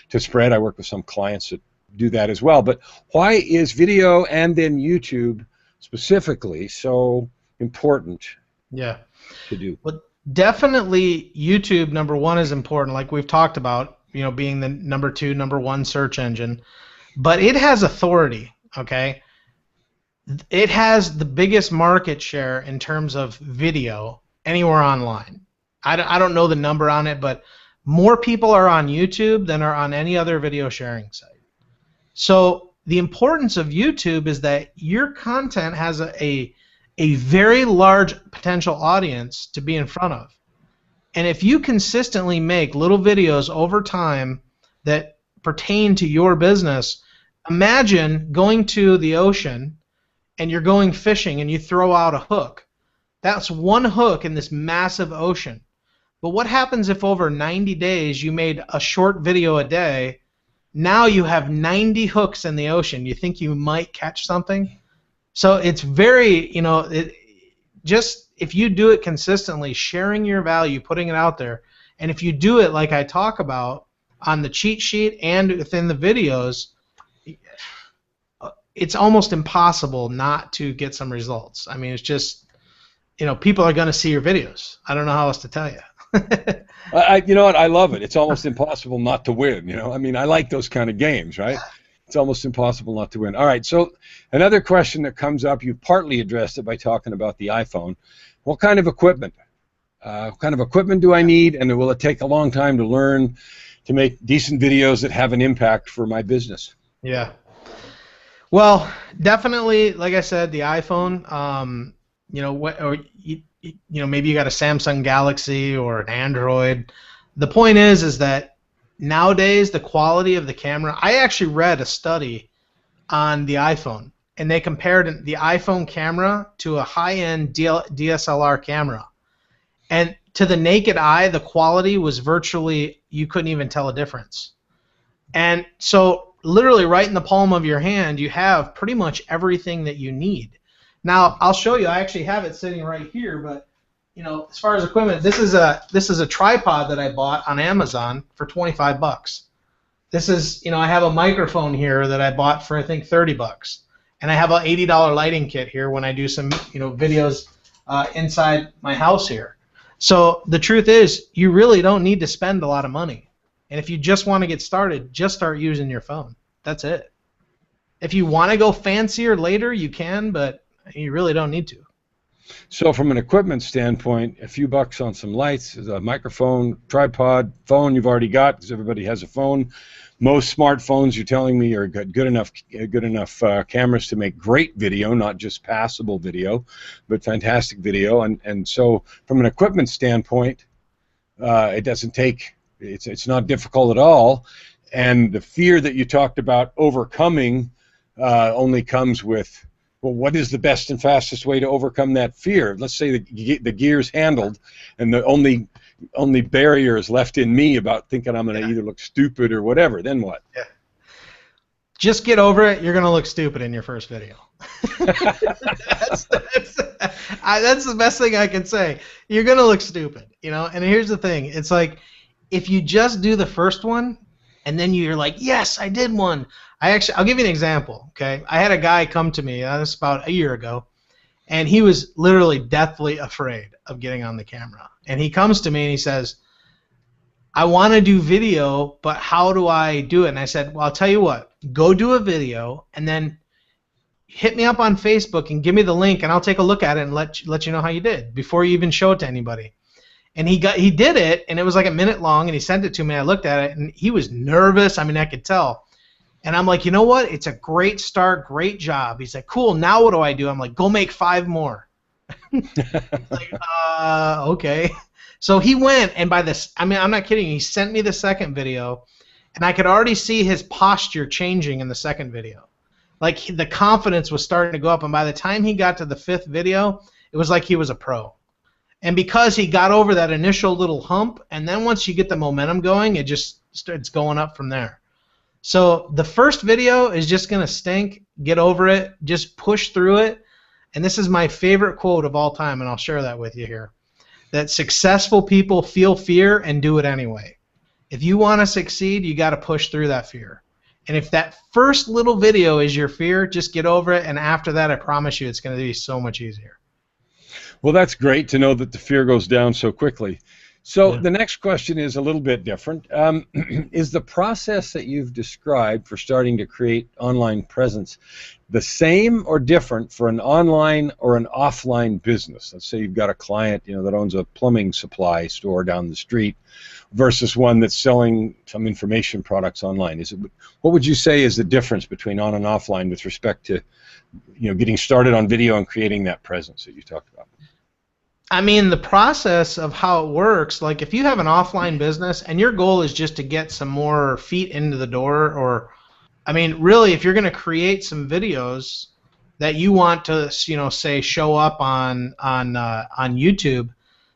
S1: to spread. I work with some clients that do that as well. But why is video and then YouTube specifically so important to do?
S2: Well, definitely YouTube, number one, is important, like we've talked about, being the number 1 search engine. But it has authority, okay? It has the biggest market share in terms of video anywhere online. I don't know the number on it, but more people are on YouTube than are on any other video sharing site. So the importance of YouTube is that your content has a very large potential audience to be in front of. And if you consistently make little videos over time that pertain to your business, imagine going to the ocean and you're going fishing and you throw out a hook. That's one hook in this massive ocean. But what happens if over 90 days you made a short video a day? Now you have 90 hooks in the ocean. You think you might catch something? So it's very, if you do it consistently, sharing your value, putting it out there, and if you do it like I talk about on the cheat sheet and within the videos, it's almost impossible not to get some results. I mean, it's just, people are going to see your videos. I don't know how else to tell you.
S1: You know what? I love it. It's almost impossible not to win. I mean, I like those kind of games, right? It's almost impossible not to win. All right. So another question that comes up, you partly addressed it by talking about the iPhone. What kind of equipment? What kind of equipment do I need? And will it take a long time to learn to make decent videos that have an impact for my business?
S2: Yeah. Well, definitely, like I said, the iPhone. Maybe you got a Samsung Galaxy or an Android. The point is that nowadays the quality of the camera. I actually read a study on the iPhone, and they compared the iPhone camera to a high-end DSLR camera, and to the naked eye, the quality was virtually, you couldn't even tell a difference. And so, literally, right in the palm of your hand, you have pretty much everything that you need. Now, I'll show you. I actually have it sitting right here, but as far as equipment, this is a tripod that I bought on Amazon for $25. This is, I have a microphone here that I bought for I think $30, and I have an $80 lighting kit here when I do some, videos inside my house here. So the truth is, you really don't need to spend a lot of money, and if you just want to get started, just start using your phone. That's it. If you want to go fancier later, you can, but you really don't need to.
S1: So from an equipment standpoint, a few bucks on some lights, a microphone, tripod, phone you've already got because everybody has a phone. Most smartphones, you're telling me, are good enough cameras to make great video, not just passable video, but fantastic video. And so from an equipment standpoint, it doesn't take, it's not difficult at all. And the fear that you talked about overcoming only comes with, well, what is the best and fastest way to overcome that fear? Let's say the gear's handled, and the only barrier is left in me about thinking I'm going to either look stupid or whatever. Then what?
S2: Yeah. Just get over it. You're going to look stupid in your first video. that's the best thing I can say. You're going to look stupid, you know. And here's the thing. It's like if you just do the first one, and then you're like, yes, I did one. I'll give you an example, okay? I had a guy come to me, this was about a year ago, and he was literally deathly afraid of getting on the camera. And he comes to me and he says, I want to do video, but how do I do it? And I said, well, I'll tell you what, go do a video, and then hit me up on Facebook and give me the link, and I'll take a look at it and let you know how you did before you even show it to anybody. And he did it, and it was like a minute long, and he sent it to me. I looked at it, and he was nervous. I mean, I could tell. And I'm like, you know what? It's a great start, great job. He's like, cool, now what do I do? I'm like, go make 5 more. He's like, okay. So he went, and by this, I mean, I'm not kidding you, he sent me the second video, and I could already see his posture changing in the second video. Like, the confidence was starting to go up, and by the time he got to the 5th video, it was like he was a pro. And because he got over that initial little hump, and then once you get the momentum going, it just starts going up from there. So the first video is just going to stink. Get over it. Just push through it. And this is my favorite quote of all time, and I'll share that with you here. That successful people feel fear and do it anyway. If you want to succeed, you got to push through that fear. And if that first little video is your fear, just get over it, and after that, I promise you it's going to be so much easier.
S1: Well, that's great to know that the fear goes down so quickly. So the next question is a little bit different. Is the process that you've described for starting to create online presence the same or different for an online or an offline business? Let's say you've got a client, you know, that owns a plumbing supply store down the street versus one that's selling some information products online. What would you say is the difference between on and offline with respect to, you know, getting started on video and creating that presence that you talked about?
S2: I mean, the process of how it works, like if you have an offline business and your goal is just to get some more feet into the door, or, I mean, really, if you're going to create some videos that you want to, you know, say show up on YouTube,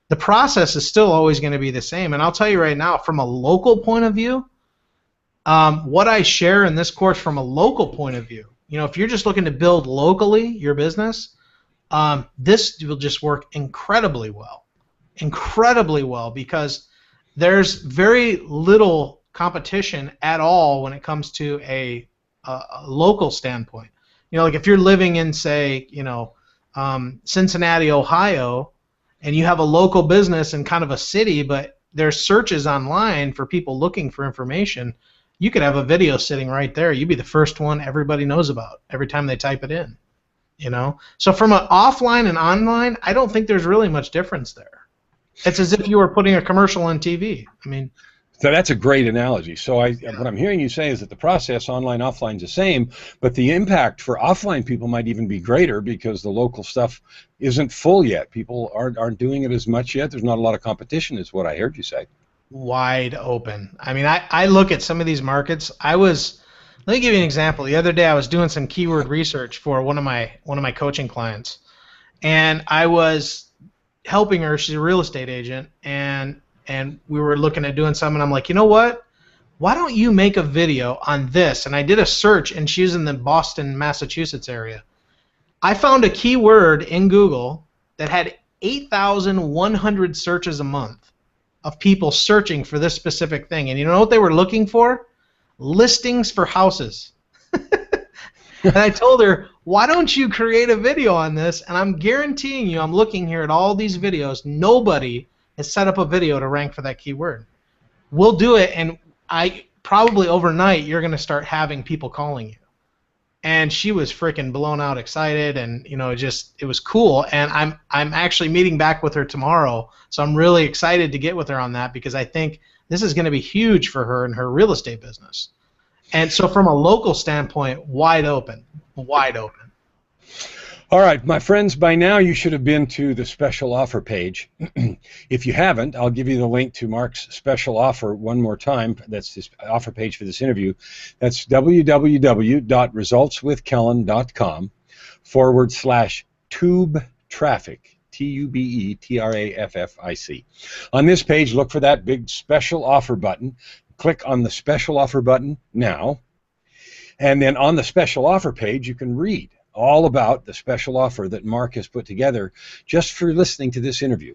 S2: the process is still always going to be the same. And I'll tell you right now, from a local point of view, what I share in this course from a local point of view, you know, if you're just looking to build locally your business, this will just work incredibly well, because there's very little competition at all when it comes to a local standpoint. You know, like if you're living in, say, you know, Cincinnati, Ohio, and you have a local business in kind of a city, but there's searches online for people looking for information, you could have a video sitting right there. You'd be the first one everybody knows about every time they type it in. You know, so from an offline and online, I don't think there's really much difference there. It's as if you were putting a commercial on TV. I mean,
S1: so that's a great analogy. So what I'm hearing you say is that the process online, offline is the same, but the impact for offline people might even be greater because the local stuff isn't full yet. People aren't doing it as much yet. There's not a lot of competition, is what I heard you say.
S2: Wide open. I mean, I look at some of these markets. Let me give you an example. The other day I was doing some keyword research for one of my coaching clients, and I was helping her. She's a real estate agent, and we were looking at doing something. I'm like, you know what? Why don't you make a video on this? And I did a search, and she was in the Boston, Massachusetts area. I found a keyword in Google that had 8,100 searches a month of people searching for this specific thing. And you know what they were looking for? Listings for houses. And I told her, why don't you create a video on this? And I'm guaranteeing you, I'm looking here at all these videos, nobody has set up a video to rank for that keyword. We'll do it, and I probably overnight you're going to start having people calling you. and she was freaking blown out excited, and you know, it was cool. And I'm actually meeting back with her tomorrow, so I'm really excited to get with her on that, because I think this is going to be huge for her and her real estate business. And so from a local standpoint, wide open, wide open.
S1: All right, my friends, by now you should have been to the special offer page. If you haven't, I'll give you the link to Mark's special offer one more time. That's this offer page for this interview. That's www.resultswithkellen.com/tube traffic, TUBE-TRAFFIC. On this page, look for that big special offer button. Click on the special offer button now. And then on the special offer page, you can read all about the special offer that Mark has put together just for listening to this interview.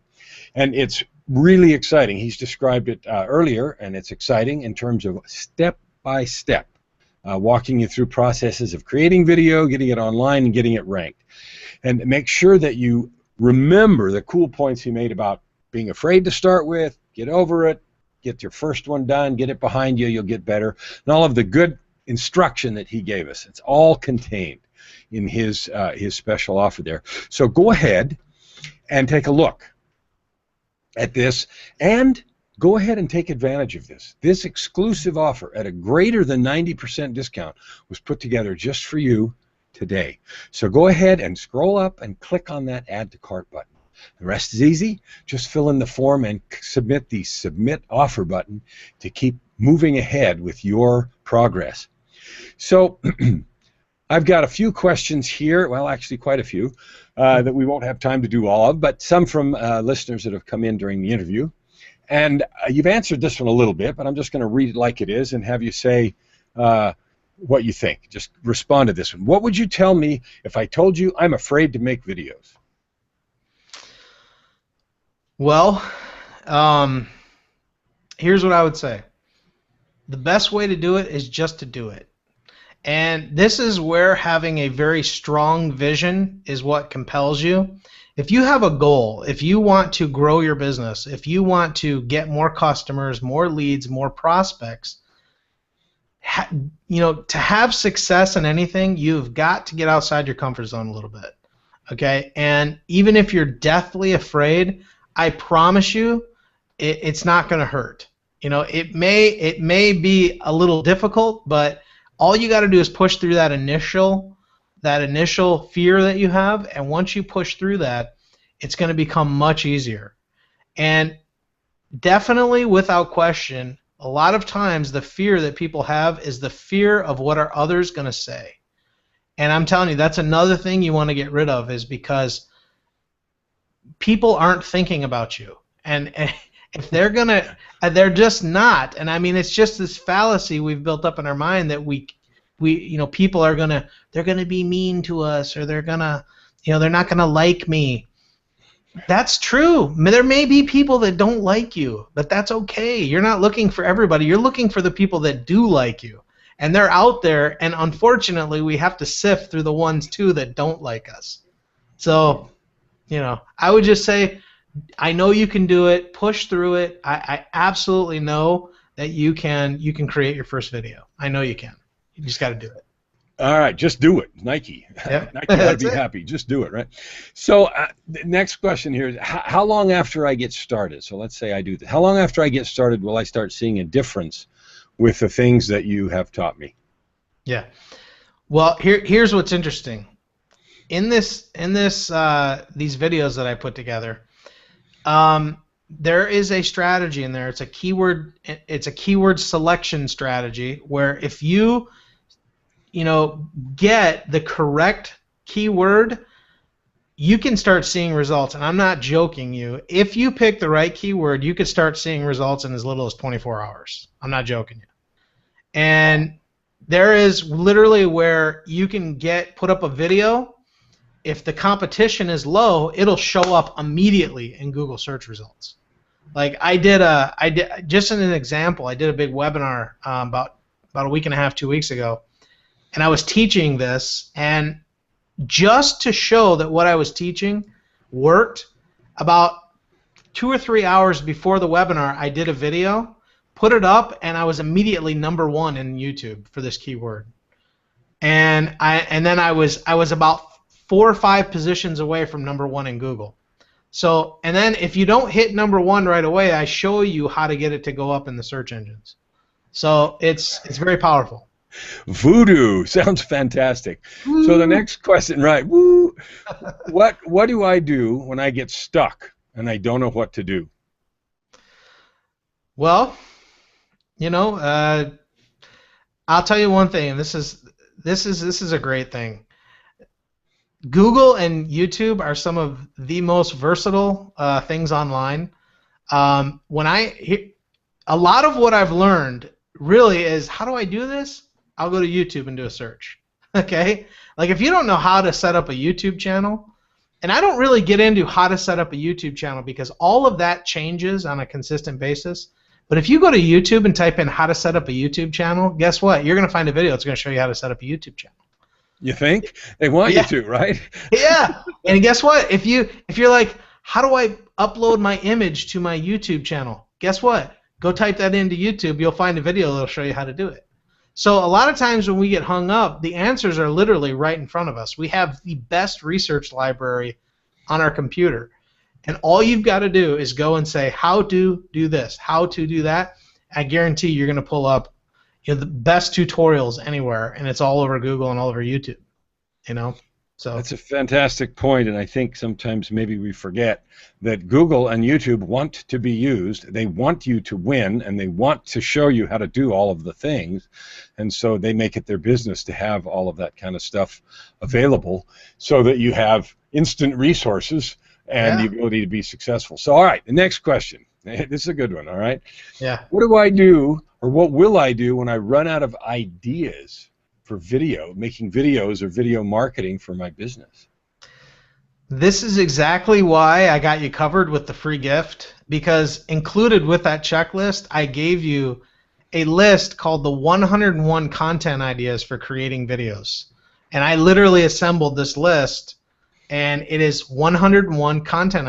S1: And it's really exciting. He's described it earlier, and it's exciting in terms of step-by-step, walking you through processes of creating video, getting it online, and getting it ranked. And make sure that you remember the cool points he made about being afraid to start with, get over it, get your first one done, get it behind you, you'll get better, and all of the good instruction that he gave us. It's all contained in his special offer there. So go ahead and take a look at this, and go ahead and take advantage of this. This exclusive offer at a greater than 90% discount was put together just for you today. So go ahead and scroll up and click on that Add to Cart button. The rest is easy. Just fill in the form and submit the Submit Offer button to keep moving ahead with your progress. So I've got a few questions here, well, actually quite a few, that we won't have time to do all of, but some from listeners that have come in during the interview. And you've answered this one a little bit, but I'm just going to read it like it is and have you say what you think. Just respond to this one. What would you tell me if I told you I'm afraid to make videos?
S2: Well, here's what I would say. The best way to do it is just to do it. And this is where having a very strong vision is what compels you. If you have a goal, if you want to grow your business, if you want to get more customers, more leads, more prospects, to have success in anything, you've got to get outside your comfort zone a little bit. Okay? And even if you're deathly afraid, I promise you, it's not going to hurt. It may be a little difficult, but all you got to do is push through that initial fear that you have, and once you push through that, it's going to become much easier. And definitely, without question, a lot of times the fear that people have is the fear of what are others going to say. And I'm telling you, that's another thing you want to get rid of, is because people aren't thinking about you. And if they're gonna, they're just not. And I mean, it's just this fallacy we've built up in our mind that people are they're gonna be mean to us, or they're gonna, they're not gonna like me. That's true. There may be people that don't like you, but that's okay. You're not looking for everybody. You're looking for the people that do like you, and they're out there. And unfortunately, we have to sift through the ones too that don't like us. So, I would just say, I know you can do it. Push through it. I absolutely know that you can create your first video. I know you can. You just got to do it.
S1: All right, just do it, Nike.
S2: Yep.
S1: Nike ought to be happy. Just do it, right? So the next question here is, how long after I get started? So let's say I do this. How long after I get started will I start seeing a difference with the things that you have taught me?
S2: Yeah. Well, here's what's interesting. In these videos that I put together, there is a strategy in there. It's a keyword selection strategy where if you get the correct keyword, you can start seeing results. And I'm not joking you. If you pick the right keyword, you could start seeing results in as little as 24 hours. I'm not joking you. And there is literally where you can put up a video. If the competition is low, it'll show up immediately in Google search results. Like I did just as an example, I did a big webinar about a week and a half, 2 weeks ago, and I was teaching this, and just to show that what I was teaching worked, about 2 or 3 hours before the webinar, I did a video, put it up, and I was immediately #1 in YouTube for this keyword. and then I was about 4 or 5 positions away from #1 in Google. So, and then if you don't hit #1 right away, I show you how to get it to go up in the search engines. So it's very powerful.
S1: Voodoo sounds fantastic.
S2: Woo.
S1: So the next question, right? Woo. What do I do when I get stuck and I don't know what to do?
S2: Well, I'll tell you one thing, and this is a great thing. Google and YouTube are some of the most versatile things online. A lot of what I've learned really is, how do I do this? I'll go to YouTube and do a search. Okay? Like, if you don't know how to set up a YouTube channel, and I don't really get into how to set up a YouTube channel because all of that changes on a consistent basis. But if you go to YouTube and type in how to set up a YouTube channel, guess what? You're going to find a video that's going to show you how to set up a YouTube channel.
S1: You think? They want you to, right?
S2: Yeah. And guess what? If you're like, how do I upload my image to my YouTube channel? Guess what? Go type that into YouTube. You'll find a video that'll show you how to do it. So a lot of times when we get hung up, the answers are literally right in front of us. We have the best research library on our computer. And all you've got to do is go and say, how to do this, how to do that. I guarantee you're going to pull up the best tutorials anywhere, and it's all over Google and all over YouTube. So
S1: that's a fantastic point, and I think sometimes maybe we forget that Google and YouTube want to be used. They want you to win, and they want to show you how to do all of the things, and so they make it their business to have all of that kind of stuff available so that you have instant resources and the ability to be successful. So, all right, the next question. This is a good one, all right?
S2: Yeah.
S1: What do I do, or what will I do when I run out of ideas for video, making videos or video marketing for my business?
S2: This is exactly why I got you covered with the free gift, because included with that checklist, I gave you a list called the 101 content ideas for creating videos. And I literally assembled this list, and it is 101 content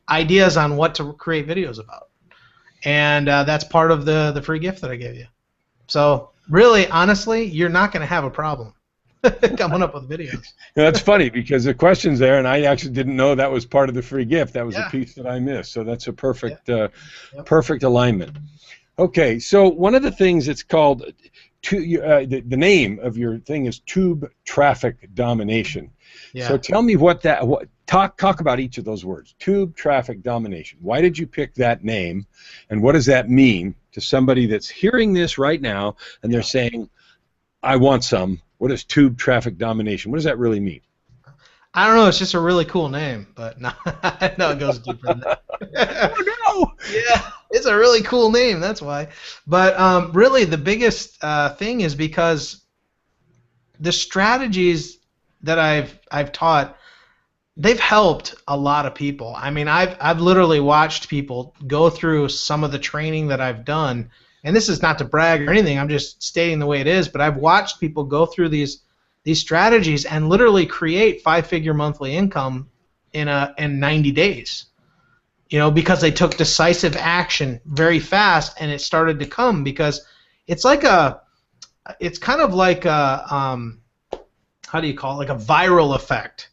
S2: ideas on what to create videos about. And that's part of the free gift that I gave you. So really, honestly, you're not going to have a problem coming up with videos.
S1: That's funny, because the question's there, and I actually didn't know that was part of the free gift. That was a piece that I missed. So that's a perfect, perfect alignment. Okay, so one of the things it's called, the name of your thing is Tube Traffic Domination. Yeah. So tell me talk about each of those words. Tube Traffic Domination. Why did you pick that name, and what does that mean to somebody that's hearing this right now and they're saying, I want some? What is Tube Traffic Domination? What does that really mean?
S2: I don't know. It's just a really cool name, but no, it goes deeper than that.
S1: Oh, no!
S2: Yeah, it's a really cool name. That's why. But really, the biggest thing is because the strategies that I've taught, they've helped a lot of people. I mean, I've literally watched people go through some of the training that I've done, and this is not to brag or anything. I'm just stating the way it is. But I've watched people go through these strategies and literally create 5-figure monthly income in 90 days. Because they took decisive action very fast, and it started to come because it's kind of like a how do you call it? Like a viral effect.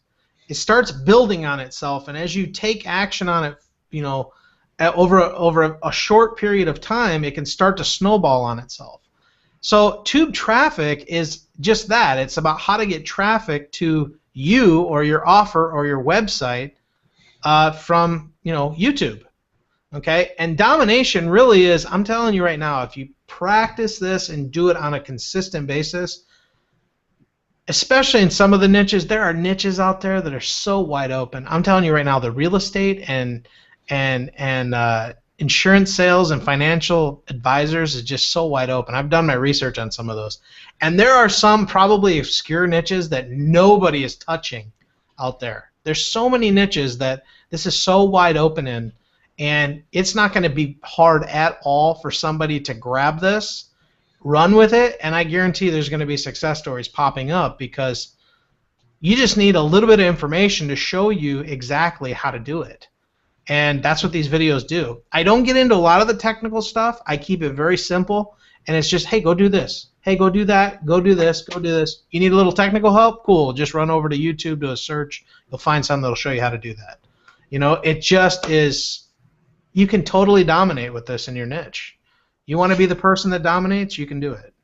S2: It starts building on itself, and as you take action on it, over a short period of time, it can start to snowball on itself. So tube traffic is just that. It's about how to get traffic to you or your offer or your website from YouTube. Okay? And domination really is, I'm telling you right now, if you practice this and do it on a consistent basis, especially in some of the niches, there are niches out there that are so wide open. I'm telling you right now, the real estate and insurance sales and financial advisors is just so wide open. I've done my research on some of those. And there are some probably obscure niches that nobody is touching out there. There's so many niches that this is so wide open in, and it's not going to be hard at all for somebody to grab this, run with it, and I guarantee there's going to be success stories popping up because you just need a little bit of information to show you exactly how to do it. And that's what these videos do. I don't get into a lot of the technical stuff. I keep it very simple, and it's just, hey, go do this. hey, go do that, go do this, go do this. You need a little technical help? Cool. Just run over to YouTube, do a search. You'll find something that'll show you how to do that. It just is, you can totally dominate with this in your niche. You want to be the person that dominates, you can do it.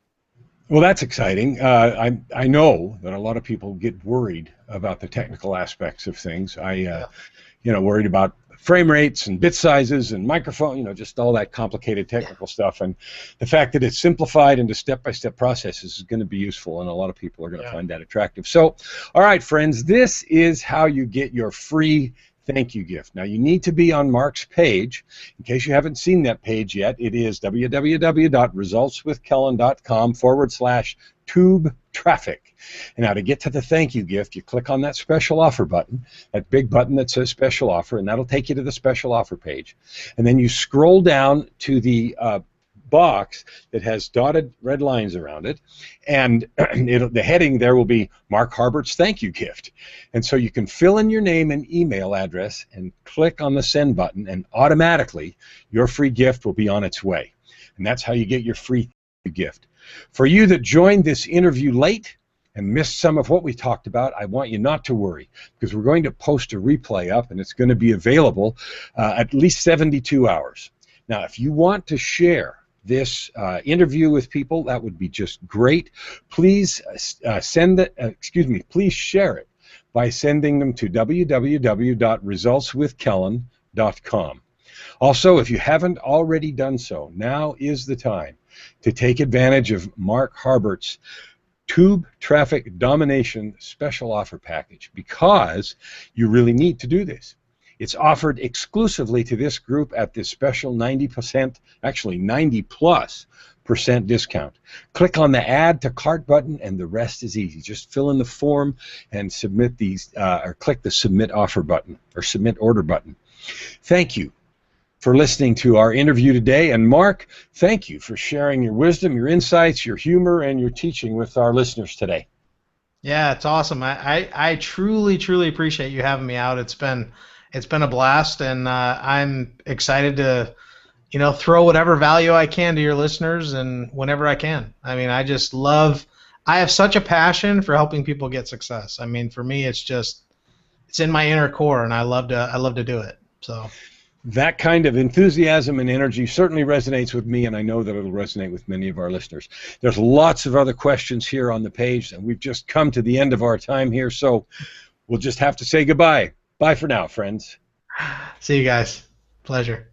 S1: Well, that's exciting. I know that a lot of people get worried about the technical aspects of things. Worried about frame rates and bit sizes and microphone, just all that complicated technical stuff. And the fact that it's simplified into step-by-step processes is going to be useful, and a lot of people are going to find that attractive. So, all right, friends, this is how you get your free thank you gift. Now, you need to be on Mark's page. In case you haven't seen that page yet, it is www.resultswithkellen.com/tube traffic. And now to get to the thank you gift, you click on that special offer button, that big button that says special offer, and that'll take you to the special offer page. And then you scroll down to the box that has dotted red lines around it, and the heading there will be Mark Harbert's thank you gift. And so you can fill in your name and email address and click on the send button, and automatically your free gift will be on its way. And that's how you get your free thank you gift. For you that joined this interview late and missed some of what we talked about, I want you not to worry, because we're going to post a replay up, and it's going to be available at least 72 hours. Now, if you want to share this interview with people, that would be just great. Please please share it by sending them to www.resultswithkellen.com. Also, if you haven't already done so, now is the time to take advantage of Mark Harbert's Tube Traffic Domination Special Offer Package, because you really need to do this. It's offered exclusively to this group at this special 90%, actually 90+% discount. Click on the Add to Cart button, and the rest is easy. Just fill in the form and submit these, or click the Submit Offer button or Submit Order button. Thank you for listening to our interview today. And Mark, thank you for sharing your wisdom, your insights, your humor, and your teaching with our listeners today.
S2: Yeah, it's awesome. I truly, truly appreciate you having me out. It's been a blast, and I'm excited to, throw whatever value I can to your listeners, and whenever I can. I mean, I have such a passion for helping people get success. I mean, for me, it's in my inner core, and I love to do it. So
S1: that kind of enthusiasm and energy certainly resonates with me, and I know that it'll resonate with many of our listeners. There's lots of other questions here on the page, and we've just come to the end of our time here, so we'll just have to say goodbye. Bye for now, friends.
S2: See you guys. Pleasure.